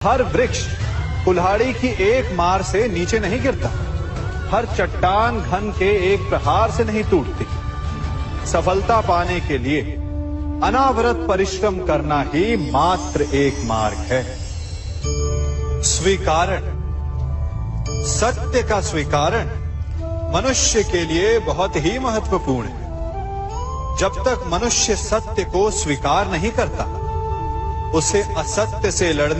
हर वृक्ष कुल्हाड़ी की एक मार से नीचे नहीं गिरता, हर चट्टान घन के एक प्रहार से नहीं टूटती। सफलता पाने के लिए अनावरत परिश्रम करना ही मात्र एक मार्ग है। स्वीकारण, सत्य का स्वीकारण मनुष्य के लिए बहुत ही महत्वपूर्ण है। जब तक मनुष्य सत्य को स्वीकार नहीं करता, उसे असत्य से लड़ने